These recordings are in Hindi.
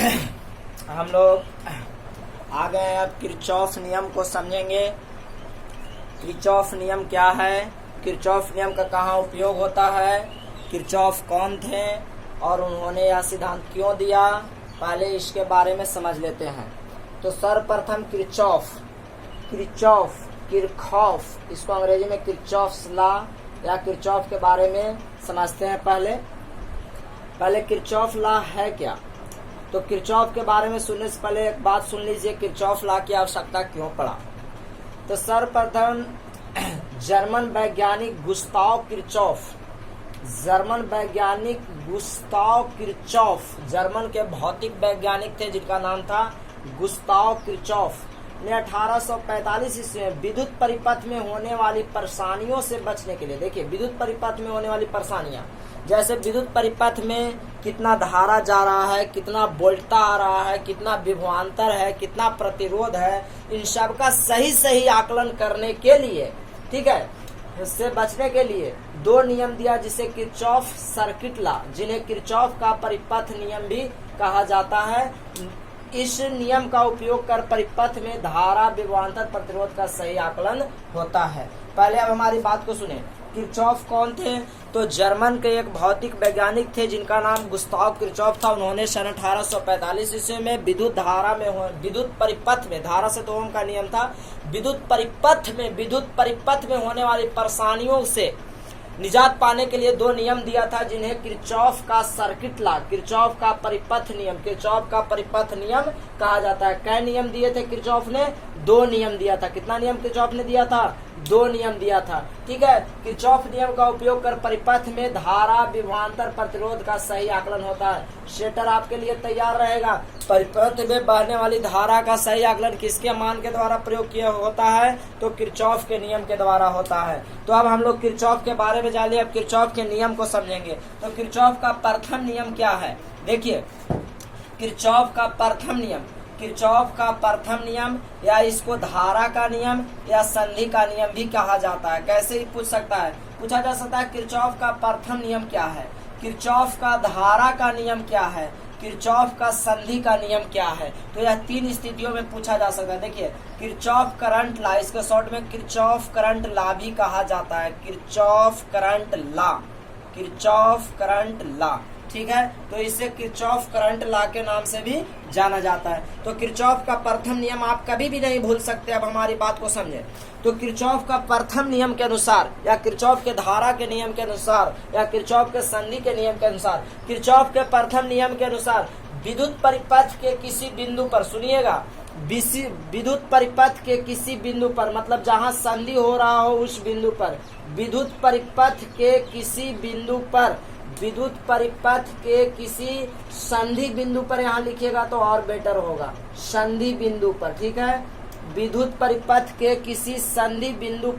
हम लोग आ गए हैं, अब किरचॉफ नियम को समझेंगे। किरचॉफ नियम क्या है, किरचॉफ नियम का कहाँ उपयोग होता है, किरचॉफ कौन थे और उन्होंने यह सिद्धांत क्यों दिया, पहले इसके बारे में समझ लेते हैं। तो सर्वप्रथम किरचॉफ, किरखॉफ, इसको अंग्रेजी में किरचॉफ्स लॉ या किरचॉफ के बारे में समझते हैं। पहले किरचॉफ लॉ है क्या। तो किरचॉफ के बारे में सुनने से पहले एक बात सुन लीजिए, किरचॉफ लॉ की आवश्यकता क्यों पड़ा। तो सर्वप्रथम जर्मन वैज्ञानिक गुस्ताव किरचॉफ, जर्मन के भौतिक वैज्ञानिक थे जिनका नाम था गुस्ताव किरचॉफ ने 1845 ईस्वी में विद्युत परिपथ में होने वाली परेशानियों से बचने के लिए, देखिए विद्युत परिपथ में होने वाली परेशानियां, जैसे विद्युत परिपथ में कितना धारा जा रहा है, कितना वोल्टता आ रहा है, कितना विभवांतर है, कितना प्रतिरोध है, इन सब का सही आकलन करने के लिए, ठीक है, इससे बचने के लिए दो नियम दिया जिसे किरचॉफ सर्किट लॉ, जिन्हें किरचॉफ का परिपथ नियम भी कहा जाता है। इस नियम का उपयोग कर परिपथ में धारा, विभवांतर, प्रतिरोध का सही आकलन होता है। पहले अब हमारी बात को सुने, किरचॉफ कौन थे। तो जर्मन के एक भौतिक वैज्ञानिक थे जिनका नाम गुस्ताव किरचॉफ था। उन्होंने सन 1845 ईस्वी में विद्युत परिपथ में, धारा से तो ओम का नियम था, विद्युत परिपथ में होने वाली परेशानियों से निजात पाने के लिए दो नियम दिया था जिन्हें किरचॉफ का सर्किट लॉ, किरचॉफ का परिपथ नियम कहा जाता है। कई नियम दिए थे किरचॉफ ने, दो नियम दिया था। कितना नियम किरचॉफ ने दिया था, दो नियम दिया था, ठीक है। किरचॉफ नियम का उपयोग कर परिपथ में धारा, विभवांतर, प्रतिरोध का सही आकलन होता है। शेटर आपके लिए तैयार रहेगा। परिपथ में बहने वाली धारा का सही आकलन किसके मान के द्वारा प्रयोग किया होता है, तो किरचॉफ के नियम के द्वारा होता है। तो अब हम लोग किरचॉफ के बारे में जानिए, अब किरचॉफ के नियम को समझेंगे। तो किरचॉफ का प्रथम नियम क्या है, देखिए किरचॉफ का प्रथम नियम या इसको धारा का नियम या संधि का नियम भी कहा जाता है। कैसे ही पूछा जा सकता है किरचॉफ का प्रथम नियम क्या है, किरचॉफ का धारा का नियम क्या है, किरचॉफ का संधि का नियम क्या है। तो यह तीन स्थितियों में पूछा जा सकता है। देखिए किरचॉफ करंट लॉ, इसके शॉर्ट में किरचॉफ करंट लॉ भी कहा जाता है, किरचॉफ करंट लॉ, ठीक है। तो इसे किरचॉफ करंट लॉ के नाम से भी जाना जाता है। तो किरचॉफ का प्रथम नियम आप कभी भी नहीं भूल सकते। अब हमारी बात को समझे, तो किरचॉफ का प्रथम नियम के अनुसार या किरचॉफ के धारा के नियम के अनुसार या किरचॉफ के संधि के नियम के अनुसार, किरचॉफ के प्रथम नियम के अनुसार विद्युत परिपथ के किसी बिंदु पर, सुनिएगा, विद्युत परिपथ के किसी बिंदु पर, मतलब जहां संधि हो रहा हो उस बिंदु पर, विद्युत परिपथ के किसी संधि बिंदु पर, यहाँ लिखिएगा तो और बेटर होगा, संधि बिंदु पर, ठीक है। विद्युत परिपथ के किसी संधि बिंदु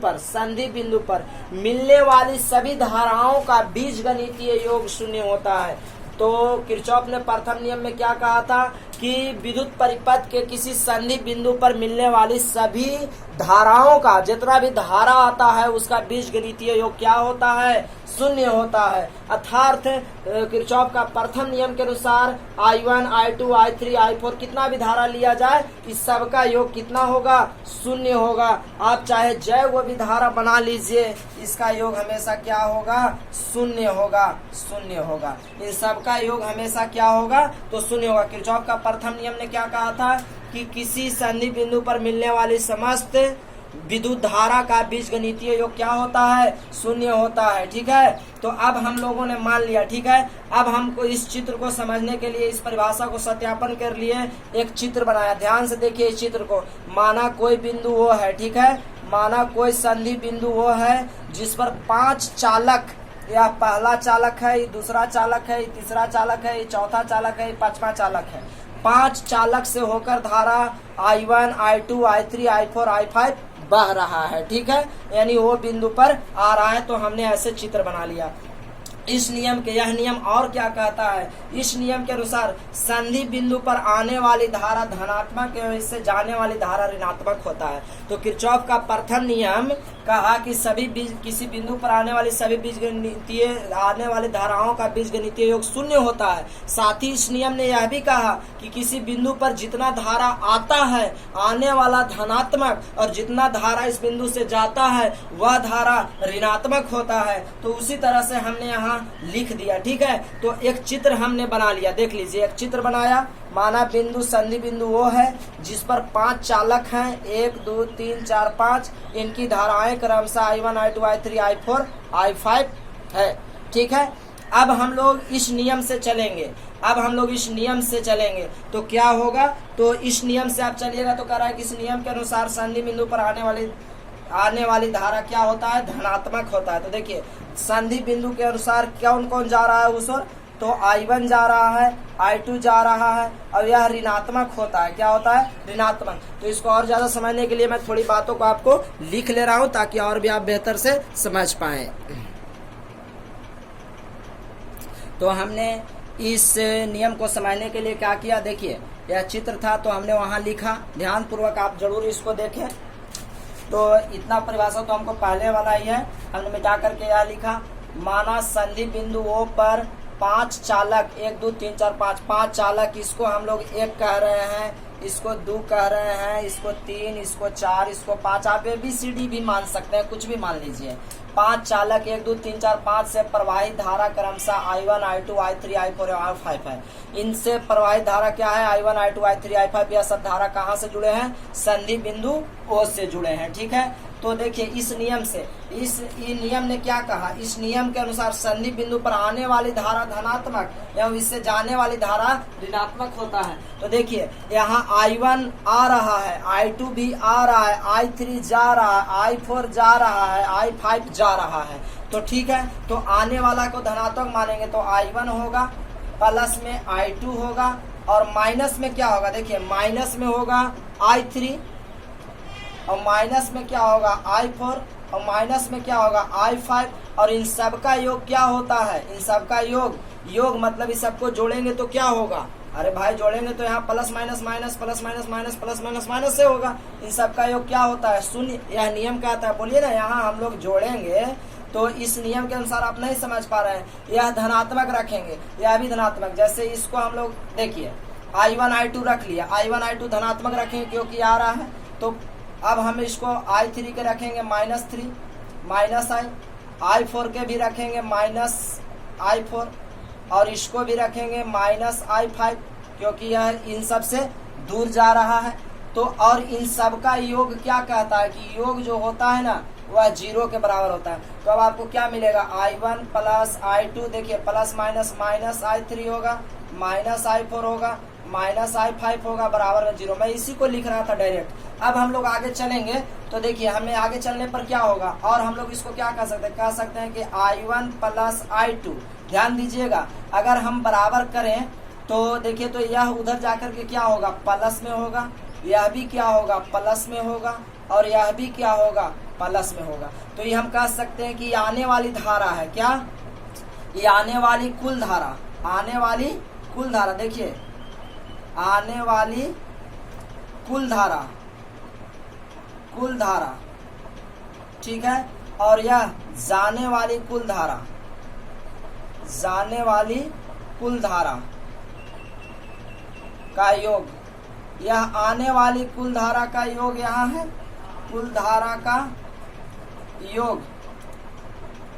पर मिलने वाली सभी धाराओं का बीजगणितीय योग शून्य होता है। तो किरचॉफ ने प्रथम नियम में क्या कहा था कि विद्युत परिपथ के किसी संधि बिंदु पर मिलने वाली सभी धाराओं का, जितना भी धारा आता है उसका बीजगणितीय योग क्या होता है, शून्य होता है। अर्थात किरचॉफ का प्रथम नियम के अनुसार I1, I2, I3, I4 कितना भी धारा लिया जाए इस सब का योग कितना होगा, शून्य होगा। आप चाहे जैव भी धारा बना लीजिए, इसका योग हमेशा क्या होगा, शून्य होगा। इन सब का योग हमेशा क्या होगा, तो शून्य होगा। किरचॉफ का प्रथम नियम ने क्या कहा था कि किसी संधि बिंदु पर मिलने वाली समस्त विद्युत धारा का बीजगणितीय योग क्या होता है, शून्य होता है, ठीक है। तो अब हम लोगों ने मान लिया, ठीक है। अब हमको इस चित्र को समझने के लिए, इस परिभाषा को सत्यापन कर लिए एक चित्र बनाया। ध्यान से देखिए इस चित्र को। माना कोई बिंदु वो है, ठीक है, माना कोई संधि बिंदु वो है जिस पर 5 चालक, या पहला चालक है, ये दूसरा चालक है, ये तीसरा चालक है, ये चौथा चालक है, ये पांचवा चालक है। 5 चालक से होकर धारा I1, I2, I3, I4, I5 बह रहा है, ठीक है, यानी वो बिंदु पर आ रहा है। तो हमने ऐसे चित्र बना लिया। इस नियम के यह नियम और क्या कहता है, इस नियम के अनुसार संधि बिंदु पर आने वाली धारा धनात्मक एवं इससे जाने वाली धारा ऋणात्मक होता है। तो किरचॉफ का प्रथम नियम कहा कि सभी किसी बिंदु पर आने वाली सभी बीजगणितीय आने वाली धाराओं का बीजगणितीय योग शून्य होता है। साथ ही इस नियम ने यह भी कहा कि किसी बिंदु पर जितना धारा आता है आने वाला धनात्मक और जितना धारा इस बिंदु से जाता है वह धारा ऋणात्मक होता है। तो उसी तरह से हमने यहाँ लिख दिया, ठीक है। तो एक चित्र हमने बना लिया, देख लीजिए, एक चित्र बनाया। माना बिंदु संधि बिंदु वो है जिस पर 5 चालक हैं, 1 2 3 4 5। इनकी धाराएं क्रमशः I1 I2 I3 I4 I5 है, ठीक है। अब हम लोग इस नियम से चलेंगे, तो क्या होगा, तो इस नियम से आप चलिएगा तो कह रहा है कि इस नियम के अनुसार संधि बिंदु पर आने वाली धारा क्या होता है, धनात्मक होता है। तो देखिए संधि बिंदु के अनुसार कौन कौन जा रहा है उस ओर, तो I1 जा रहा है, I2 जा रहा है और यह ऋणात्मक होता है। क्या होता है, ऋणात्मक। तो इसको और ज्यादा समझने के लिए मैं थोड़ी बातों को आपको लिख ले रहा हूं ताकि और भी आप बेहतर से समझ पाए। तो हमने इस नियम को समझने के लिए क्या किया, देखिए यह चित्र था तो हमने वहां लिखा, ध्यान पूर्वक आप जरूर इसको देखें। तो इतना परिभाषा तो हमको पहले वाला ही है, हमने मिटा करके यह लिखा। माना संधि बिंदु O पर 5 चालक 1 2 3 4 5 चालक, इसको हम लोग 1 कह रहे हैं, इसको 2 कह रहे हैं, इसको 3, इसको 4, इसको 5। आप ABCD भी मान सकते हैं, कुछ भी मान लीजिए। 5 चालक 1 2 3 4 5 से प्रवाहित धारा क्रमशः I1 I2 I3 I4 और I5 है। इनसे प्रवाहित धारा क्या है, I1 I2 I3 I5। यह सब धारा कहाँ से जुड़े हैं, संधि बिंदु O से जुड़े हैं, ठीक है। तो देखिए इस नियम से, इस नियम ने क्या कहा, इस नियम के अनुसार संधि बिंदु पर आने वाली धारा धनात्मक एवं इससे जाने वाली धारा ऋणात्मक होता है। तो देखिए यहाँ I1 आ रहा है, I2 भी आ रहा है, I3 जा रहा है, I4 जा रहा है, I5 जा रहा है। तो ठीक है, तो आने वाला को धनात्मक मानेंगे तो I1 होगा, प्लस में I2 होगा और माइनस में क्या होगा, देखिए माइनस में होगा I3 और माइनस में क्या होगा I4 और माइनस में क्या होगा I5। और इन सब का योग क्या होता है, इन सब का योग मतलब इस सबको जोड़ेंगे तो क्या होगा, अरे भाई जोड़ेंगे तो यहाँ plus minus minus plus minus minus plus minus minus से होगा। इन सब का योग क्या होता है, शून्य। यह नियम कहता है, बोलिए ना, यहाँ हम लोग जोड़ेंगे तो इस नियम के अनुसार आप नहीं समझ पा रहे हैं, यह धनात्मक रखेंगे, यह भी धनात्मक। जैसे इसको हम लोग देखिए I1 I2 रख लिया, I1 I2 धनात्मक रखेंगे क्योंकि आ रहा है। तो अब हम इसको I3 के रखेंगे -3 माइनस I4 के भी रखेंगे -I4 और इसको भी रखेंगे -I5 क्योंकि यह इन सब से दूर जा रहा है। तो और इन सब का योग क्या कहता है कि योग जो होता है ना वह 0 के बराबर होता है। तो अब आपको क्या मिलेगा, I1 प्लस I2, देखिए प्लस माइनस माइनस I3 होगा, माइनस I4 होगा, माइनस I5 होगा, बराबर में 0। मैं इसी को लिख रहा था डायरेक्ट। अब हम लोग आगे चलेंगे तो देखिए हमें आगे चलने पर क्या होगा, और हम लोग इसको क्या कह सकते हैं कि I1 प्लस I2। ध्यान दीजिएगा, अगर हम बराबर करें तो देखिए तो यह उधर जाकर के क्या होगा, प्लस में होगा, यह भी क्या होगा, प्लस में होगा और यह भी क्या होगा, प्लस में होगा। तो ये हम कह सकते हैं कि आने वाली धारा है, क्या, ये आने वाली कुल धारा, आने वाली कुल धारा, देखिए आने वाली कुल धारा, ठीक है। और यह जाने वाली कुल धारा, जाने वाली कुल धारा का योग, यह आने वाली कुल धारा का योग यहाँ है, कुल धारा का योग,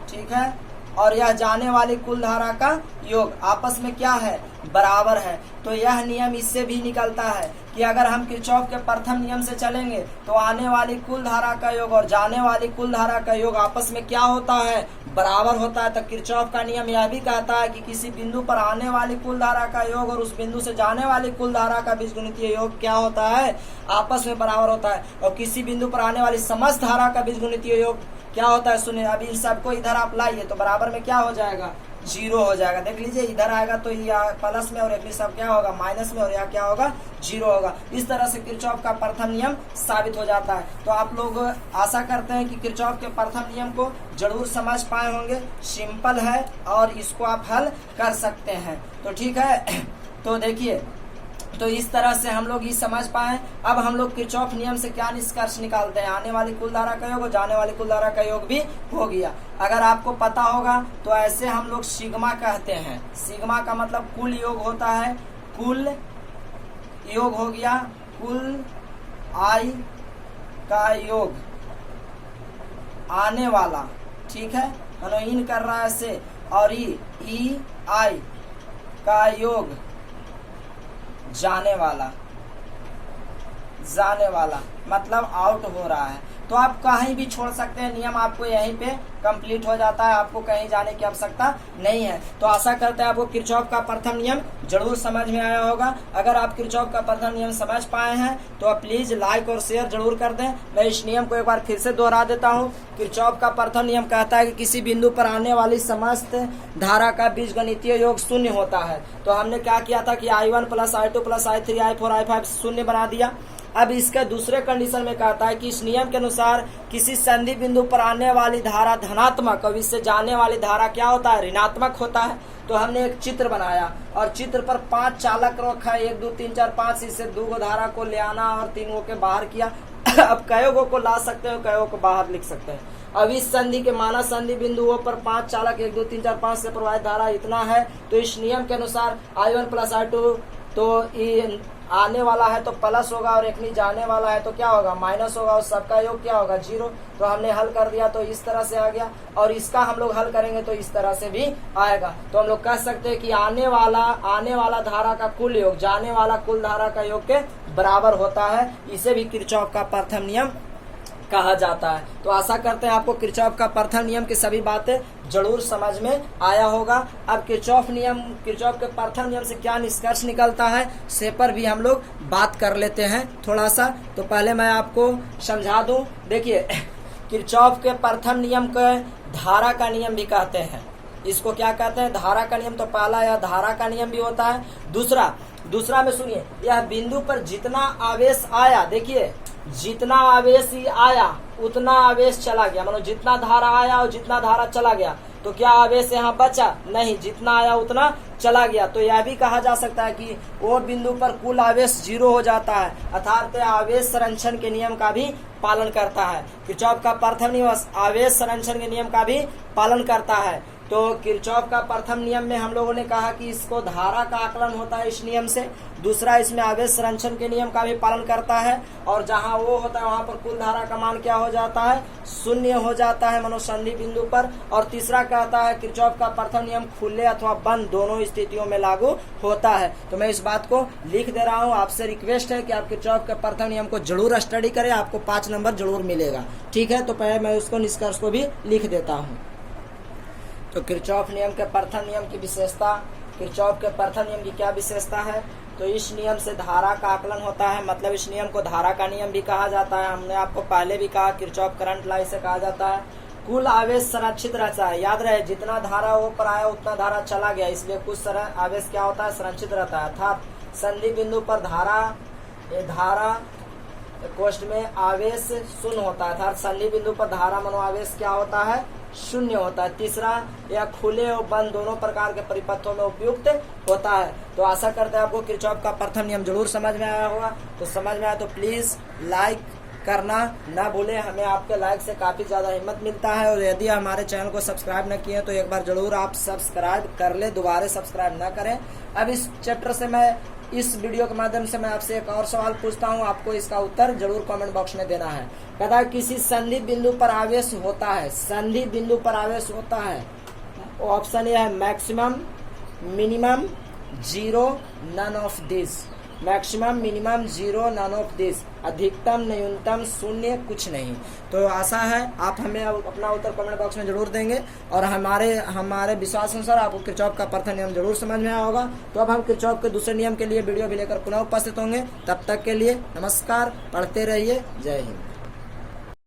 ठीक है। और यह जाने वाली कुल धारा का योग आपस में क्या है, बराबर है। तो यह नियम इससे भी निकलता है कि अगर हम किरचॉफ के प्रथम नियम से चलेंगे तो आने वाली कुल धारा का योग और जाने वाली कुल धारा का योग आपस में क्या होता है, बराबर होता है। तो किरचॉफ का नियम यह भी कहता है कि किसी बिंदु पर आने वाली कुल धारा का योग और उस बिंदु से जाने वाली कुल धारा का बीजगणितीय योग क्या होता है, आपस में बराबर होता है। और किसी बिंदु पर आने वाली समस्त धारा का बीजगणितीय योग क्या होता है, सुनिए। अब इन सबको इधर आप लाइए तो बराबर में क्या हो जाएगा, जीरो हो जाएगा। देख लीजिए इधर आएगा तो ये प्लस में और एक सब क्या होगा माइनस में, और यहाँ क्या होगा जीरो होगा। इस तरह से किरचॉफ का प्रथम नियम साबित हो जाता है। तो आप लोग आशा करते हैं कि किरचॉफ के प्रथम नियम को जरूर समझ पाए होंगे। सिंपल है और इसको आप हल कर सकते हैं। तो ठीक है, तो देखिए तो इस तरह से हम लोग ये समझ पाए। अब हम लोग किरचॉफ नियम से क्या निष्कर्ष निकालते हैं, आने वाली कुल धारा का योग और जाने वाली कुल धारा का योग भी हो गया। अगर आपको पता होगा तो ऐसे हम लोग सिग्मा कहते हैं। सिग्मा का मतलब कुल योग होता है, कुल योग हो गया, कुल आई का योग आने वाला, ठीक है, इन कर रहा है ऐसे, और ई आई का योग जाने वाला मतलब आउट हो रहा है। तो आप कहीं भी छोड़ सकते हैं, नियम आपको यहीं पे कंप्लीट हो जाता है, आपको कहीं जाने की आवश्यकता नहीं है। तो आशा करते हैं आपको किरचॉफ का प्रथम नियम जरूर समझ में आया होगा। अगर आप किरचॉफ का प्रथम नियम समझ पाए हैं तो आप प्लीज लाइक और शेयर जरूर कर दें। मैं इस नियम को एक बार फिर से दोहरा देता हूँ। किरचॉफ का प्रथम नियम कहता है कि किसी बिंदु पर आने वाली समस्त धारा का बीजगणितीय योग शून्य होता है। तो हमने क्या किया था कि I1 + I2 + I3 I4 I5 शून्य बना दिया। अब इसके दूसरे कंडीशन में कहता है कि इस नियम के अनुसार किसी संधि बिंदु पर आने वाली धारा धनात्मक और इससे जाने वाली धारा क्या होता है ऋणात्मक होता है। तो हमने एक चित्र बनाया और चित्र पर 5 चालक रखा है, 1 2 3 4 5, इससे 2 धारा को ले आना और 3 के बाहर किया। अब कयोगों को ला सकते हो, कयोगों को बाहर लिख सकते हैं। अब इस संधि के माना संधि बिंदुओं पर 5 चालक 1 2 3 4 5 से प्रवाहित धारा इतना है। तो इस नियम के अनुसार I1 + I2 तो आने वाला है तो प्लस होगा और एक जाने वाला है तो क्या होगा माइनस होगा, और सबका योग क्या होगा जीरो। तो हमने हल कर दिया तो इस तरह से आ गया, और इसका हम लोग हल करेंगे तो इस तरह से भी आएगा। तो हम लोग कह सकते हैं कि आने वाला धारा का कुल योग जाने वाला कुल धारा का योग के बराबर होता है। इसे भी किरचॉफ का प्रथम नियम कहा जाता है। तो आशा करते हैं आपको किरचॉफ का प्रथम नियम की सभी बातें जरूर समझ में आया होगा। अब किरचॉफ के प्रथम नियम से क्या निष्कर्ष निकलता है से पर भी हम लोग बात कर लेते हैं थोड़ा सा। तो पहले मैं आपको समझा दूं। देखिए किरचॉफ के प्रथम नियम को धारा का नियम भी कहते हैं। इसको क्या कहते हैं धारा का नियम। तो पहला यह धारा का नियम भी होता है। दूसरा में सुनिए, यह बिंदु पर जितना आवेश आया, देखिए जितना आवेश ही आया उतना आवेश चला गया, मतलब जितना धारा आया और जितना धारा चला गया। तो क्या आवेश यहाँ बचा? नहीं, जितना आया उतना चला गया। तो यह भी कहा जा सकता है कि वो बिंदु पर कुल आवेश 0 हो जाता है, अर्थात आवेश संरक्षण के नियम का भी पालन करता है। किरचॉफ का प्रथम नियम आवेश संरक्षण के नियम का भी पालन करता है। तो किरचॉफ का प्रथम नियम में हम लोगों ने कहा कि इसको धारा का आकलन होता है इस नियम से। दूसरा, इसमें आवेश संरक्षण के नियम का भी पालन करता है, और जहां वो होता है वहां पर कुल धारा का मान क्या हो जाता है? शून्य हो जाता है मनोसंधि बिंदु पर। और तीसरा कहता है किरचॉफ का प्रथम नियम खुले अथवा बंद दोनों स्थितियों में लागू होता है। तो मैं इस बात को लिख दे रहा हूँ। आपसे रिक्वेस्ट है कि आप किरचॉफ के प्रथम नियम को जरूर स्टडी करें, आपको 5 नंबर जरूर मिलेगा। ठीक है, तो पहले मैं उसको निष्कर्ष को भी लिख देता हूँ। तो किरचॉफ नियम के प्रथम नियम की विशेषता, किरचॉफ के प्रथम नियम की क्या विशेषता है? तो इस नियम से धारा का आकलन होता है, मतलब इस नियम को धारा का नियम भी कहा जाता है। हमने आपको पहले भी कहा किरचॉफ करंट लॉ इसे कहा जाता है। कुल आवेश संरक्षित रहता है, याद रहे जितना धारा वो पर आया उतना धारा चला गया, इसलिए कुछ आवेश क्या होता है? संरक्षित रहता है। अर्थात संधि बिंदु पर धारा कोष्ठ में आवेश शून्य होता है, अर्थात संधि बिंदु पर धारा मनोआवेश क्या होता है? शून्य होता है। तीसरा, यह खुले और बंद दोनों प्रकार के परिपथों में उपयुक्त होता है। तो आशा करते हैं आपको किरचॉफ का प्रथम नियम जरूर समझ में आया होगा। तो समझ में आया तो प्लीज लाइक करना ना भूलें, हमें आपके लाइक से काफी ज्यादा हिम्मत मिलता है। और यदि हमारे चैनल को सब्सक्राइब न किए तो एक बार जरूर आप सब्सक्राइब कर ले, दोबारा सब्सक्राइब न करें। अब इस चैप्टर से इस वीडियो के माध्यम से मैं आपसे एक और सवाल पूछता हूं, आपको इसका उत्तर जरूर कमेंट बॉक्स में देना है। कहता है किसी संधि बिंदु पर आवेश होता है, संधि बिंदु पर आवेश होता है। ऑप्शन ए है maximum, minimum, zero, none of this. Maximum, minimum, zero, none of this. अधिकतम, न्यूनतम, शून्य, कुछ नहीं। तो आशा है आप हमें अपना उत्तर कमेंट बॉक्स में जरूर देंगे, और हमारे विश्वास अनुसार आपको किरचॉफ का प्रथम नियम जरूर समझ में आया होगा। तो अब हम किरचॉफ के दूसरे नियम के लिए वीडियो भी लेकर पुनः उपस्थित होंगे। तब तक के लिए नमस्कार, पढ़ते रहिए। जय हिंद।